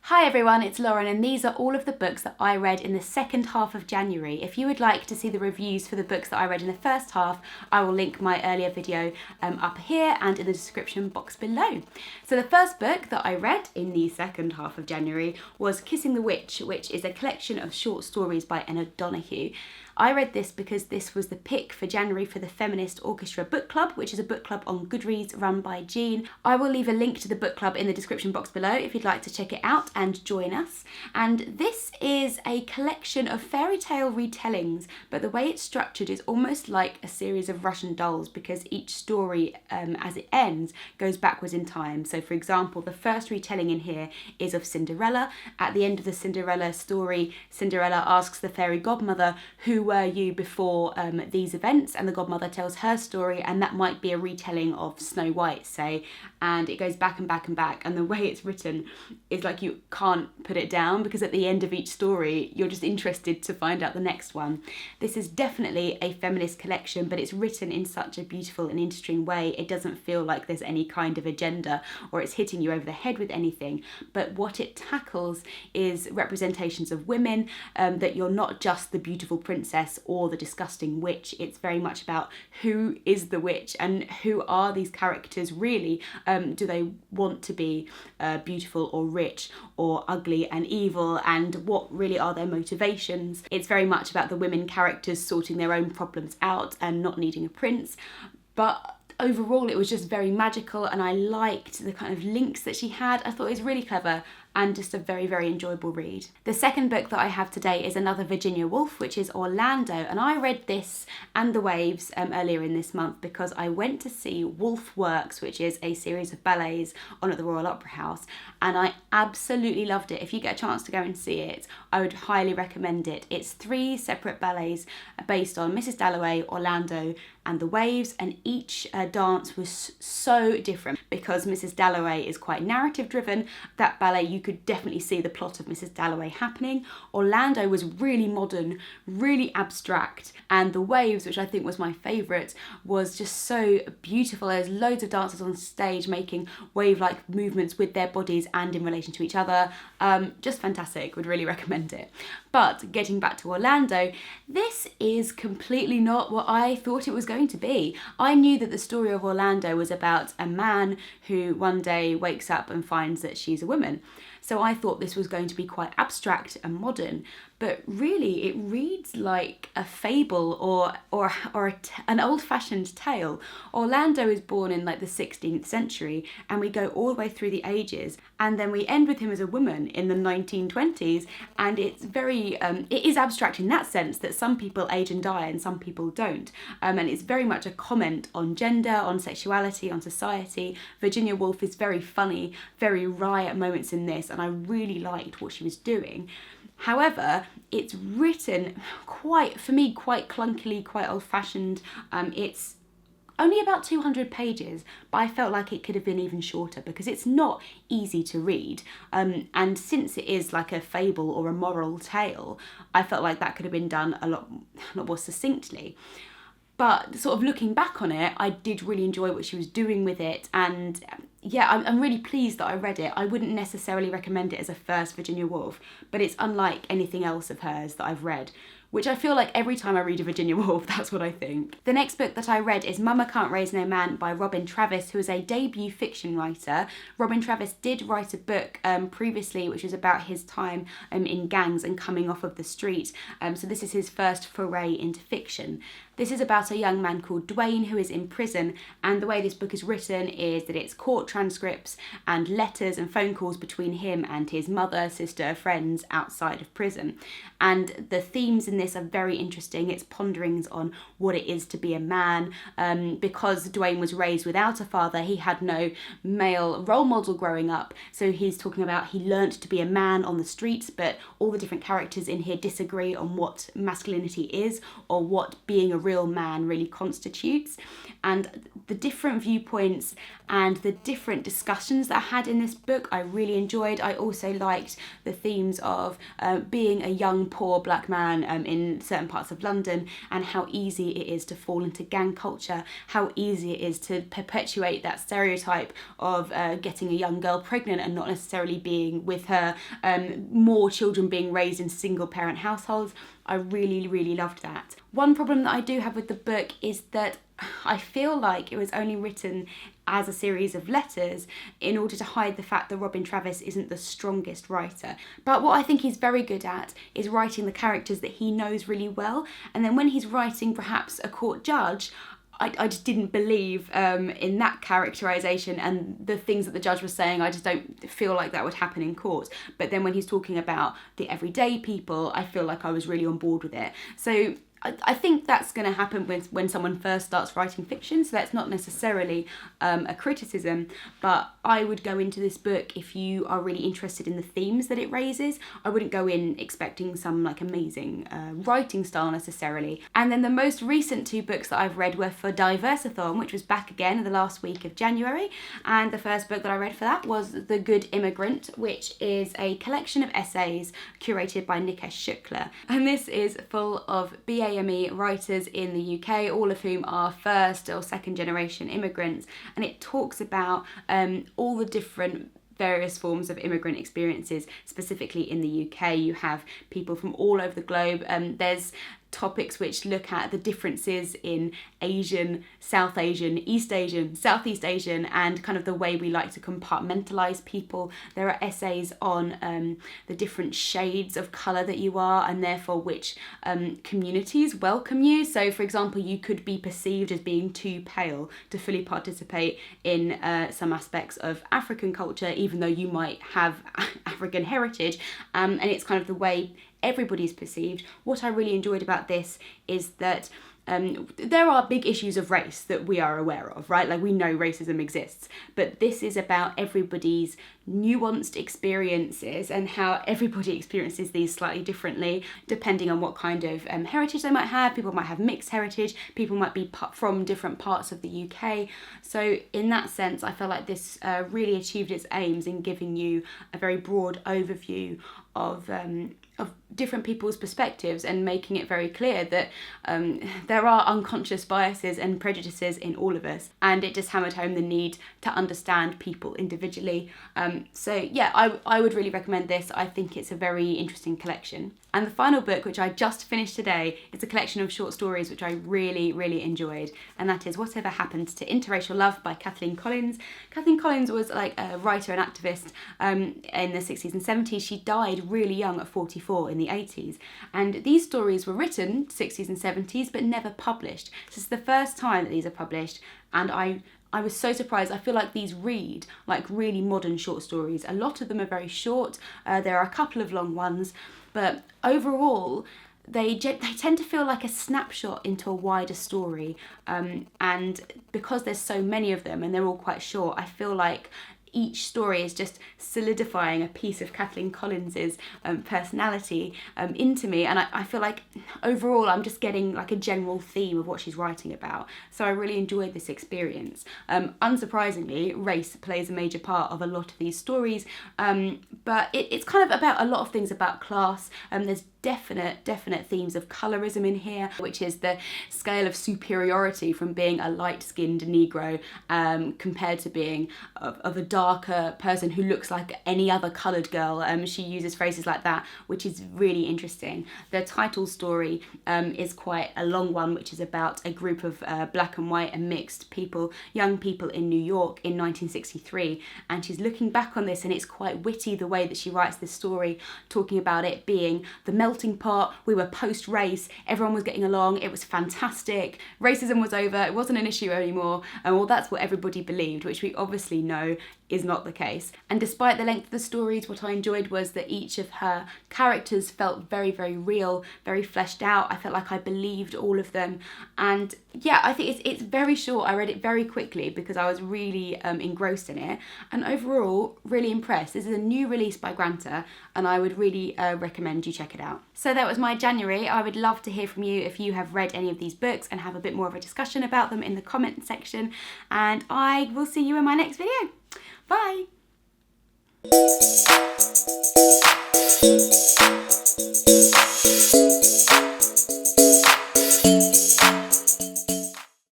Hi everyone, it's Lauren and these are all of the books that I read in the second half of January. If you would like to see the reviews for the books that I read in the first half, I will link my earlier video up here and in the description box below. So the first book that I read in the second half of January was Kissing the Witch, which is a collection of short stories by Emma Donoghue. I read this because this was the pick for January for the Feminist Orchestra Book Club, which is a book club on Goodreads run by Jean. I will leave a link to the book club in the description box below if you'd like to check it out and join us. And this is a collection of fairy tale retellings, but the way it's structured is almost like a series of Russian dolls because each story, as it ends, goes backwards in time. So for example, the first retelling in here is of Cinderella. At the end of the Cinderella story, Cinderella asks the fairy godmother, "Who were you before these events?" And the godmother tells her story, and that might be a retelling of Snow White, say, and it goes back and back and back, and the way it's written is like you can't put it down because at the end of each story you're just interested to find out the next one. This is definitely a feminist collection, but it's written in such a beautiful and interesting way. It doesn't feel like there's any kind of agenda or it's hitting you over the head with anything, but what it tackles is representations of women, that you're not just the beautiful princess or the disgusting witch. It's very much about who is the witch and who are these characters really. Do they want to be beautiful or rich or ugly and evil, and what really are their motivations? It's very much about the women characters sorting their own problems out and not needing a prince, but overall it was just very magical and I liked the kind of links that she had. I thought it was really clever and just a very, very enjoyable read. The second book that I have today is another Virginia Woolf, which is Orlando, and I read this and The Waves earlier in this month because I went to see Woolf Works, which is a series of ballets on at the Royal Opera House, and I absolutely loved it. If you get a chance to go and see it, I would highly recommend it. It's 3 separate ballets based on Mrs. Dalloway, Orlando, and The Waves, and each dance was so different because Mrs. Dalloway is quite narrative driven. That ballet, you could definitely see the plot of Mrs. Dalloway happening. Orlando was really modern, really abstract, and The Waves, which I think was my favourite, was just so beautiful. There's loads of dancers on stage making wave-like movements with their bodies and in relation to each other. Just fantastic, would really recommend it. But getting back to Orlando, this is completely not what I thought it was going to be. I knew that the story of Orlando was about a man who one day wakes up and finds that she's a woman. So I thought this was going to be quite abstract and modern, but really it reads like a fable or an old-fashioned tale. Orlando is born in like the 16th century, and we go all the way through the ages, and then we end with him as a woman in the 1920s, and it's very, it is abstract in that sense that some people age and die and some people don't, and it's very much a comment on gender, on sexuality, on society. Virginia Woolf is very funny, very wry at moments in this, and I really liked what she was doing. However, it's written for me, quite clunkily, quite old-fashioned. It's only about 200 pages, but I felt like it could have been even shorter because it's not easy to read. And since it is like a fable or a moral tale, I felt like that could have been done a lot more succinctly. But sort of looking back on it, I did really enjoy what she was doing with it, and yeah, I'm really pleased that I read it. I wouldn't necessarily recommend it as a first Virginia Woolf, but it's unlike anything else of hers that I've read, which I feel like every time I read a Virginia Woolf, that's what I think. The next book that I read is Mama Can't Raise No Man by Robin Travis, who is a debut fiction writer. Robin Travis did write a book previously, which was about his time in gangs and coming off of the street. So this is his first foray into fiction. This is about a young man called Dwayne who is in prison, and the way this book is written is that it's court transcripts and letters and phone calls between him and his mother, sister, friends outside of prison. And the themes in this are very interesting. It's ponderings on what it is to be a man. Because Dwayne was raised without a father, he had no male role model growing up. So he's talking about he learnt to be a man on the streets, but all the different characters in here disagree on what masculinity is or what being a real man really constitutes. And the different viewpoints and the different discussions that I had in this book I really enjoyed. I also liked the themes of being a young poor black man in certain parts of London, and how easy it is to fall into gang culture, how easy it is to perpetuate that stereotype of getting a young girl pregnant and not necessarily being with her, more children being raised in single parent households. I really, really loved that. One problem that I do have with the book is that I feel like it was only written as a series of letters in order to hide the fact that Robin Travis isn't the strongest writer. But what I think he's very good at is writing the characters that he knows really well, and then when he's writing perhaps a court judge, I just didn't believe in that characterisation, and the things that the judge was saying, I just don't feel like that would happen in court. But then when he's talking about the everyday people, I feel like I was really on board with it. So I think that's going to happen when someone first starts writing fiction, so that's not necessarily a criticism, but I would go into this book if you are really interested in the themes that it raises. I wouldn't go in expecting some like amazing writing style necessarily. And then the most recent 2 books that I've read were for Diversathon, which was back again in the last week of January, and the first book that I read for that was The Good Immigrant, which is a collection of essays curated by Nikesh Shukla, and this is full of BAME writers in the UK, all of whom are first or second generation immigrants, and it talks about all the different various forms of immigrant experiences. Specifically in the UK, you have people from all over the globe. There's topics which look at the differences in Asian, South Asian, East Asian, Southeast Asian, and kind of the way we like to compartmentalise people. There are essays on the different shades of colour that you are, and therefore which communities welcome you. So for example, you could be perceived as being too pale to fully participate in some aspects of African culture, even though you might have African heritage, and it's kind of the way everybody's perceived. What I really enjoyed about this is that there are big issues of race that we are aware of, right? Like, we know racism exists, but this is about everybody's nuanced experiences and how everybody experiences these slightly differently depending on what kind of heritage they might have. People might have mixed heritage, people might be from different parts of the UK. So in that sense, I felt like this really achieved its aims in giving you a very broad overview of different people's perspectives, and making it very clear that there are unconscious biases and prejudices in all of us, and it just hammered home the need to understand people individually. So yeah, I would really recommend this. I think it's a very interesting collection. And the final book, which I just finished today, is a collection of short stories which I really, really enjoyed, and that is Whatever Happened to Interracial Love by Kathleen Collins. Kathleen Collins was like a writer and activist in the 60s and 70s. She died really young at 44 in the 80s, and these stories were written 60s and 70s but never published. So it's the first time that these are published, and I was so surprised. I feel like these read like really modern short stories. A lot of them are very short. There are a couple of long ones, but overall they tend to feel like a snapshot into a wider story. And because there's so many of them and they're all quite short, I feel like each story is just solidifying a piece of Kathleen Collins's personality into me, and I feel like overall I'm just getting like a general theme of what she's writing about. So I really enjoyed this experience. Unsurprisingly, race plays a major part of a lot of these stories, but it's kind of about a lot of things about class. There's definite themes of colorism in here, which is the scale of superiority from being a light-skinned Negro compared to being of a darker person who looks like any other coloured girl. She uses phrases like that, which is really interesting. The title story is quite a long one, which is about a group of black and white and mixed people, young people in New York in 1963, and she's looking back on this, and it's quite witty the way that she writes this story, talking about it being the melting pot. We were post-race, everyone was getting along, it was fantastic, racism was over, it wasn't an issue anymore, and well, that's what everybody believed, which we obviously know is not the case. And despite the length of the stories, what I enjoyed was that each of her characters felt very, very real, very fleshed out. I felt like I believed all of them, and yeah, I think it's very short. I read it very quickly because I was really engrossed in it, and overall really impressed. This is a new release by Granta, and I would really recommend you check it out. So that was my January. I would love to hear from you if you have read any of these books and have a bit more of a discussion about them in the comment section, and I will see you in my next video. Bye.